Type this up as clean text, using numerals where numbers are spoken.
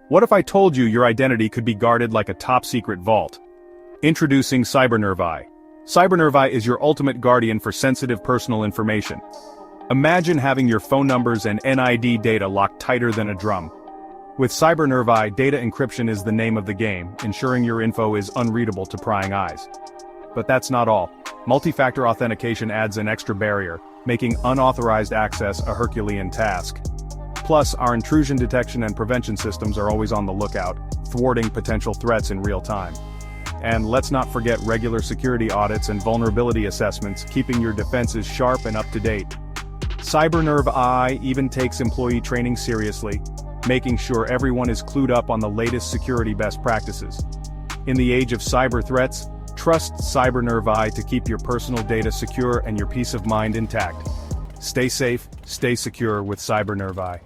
What if I told you your identity could be guarded like a top-secret vault? Introducing CybernerveAi. CybernerveAi is your ultimate guardian for sensitive personal information. Imagine having your phone numbers and NID data locked tighter than a drum. With CybernerveAi, data encryption is the name of the game, ensuring your info is unreadable to prying eyes. But that's not all. Multi-factor authentication adds an extra barrier, making unauthorized access a Herculean task. Plus, our intrusion detection and prevention systems are always on the lookout, thwarting potential threats in real time. And let's not forget regular security audits and vulnerability assessments, keeping your defenses sharp and up to date. CybernerveAi even takes employee training seriously, making sure everyone is clued up on the latest security best practices. In the age of cyber threats, trust CybernerveAi to keep your personal data secure and your peace of mind intact. Stay safe, stay secure with CybernerveAi.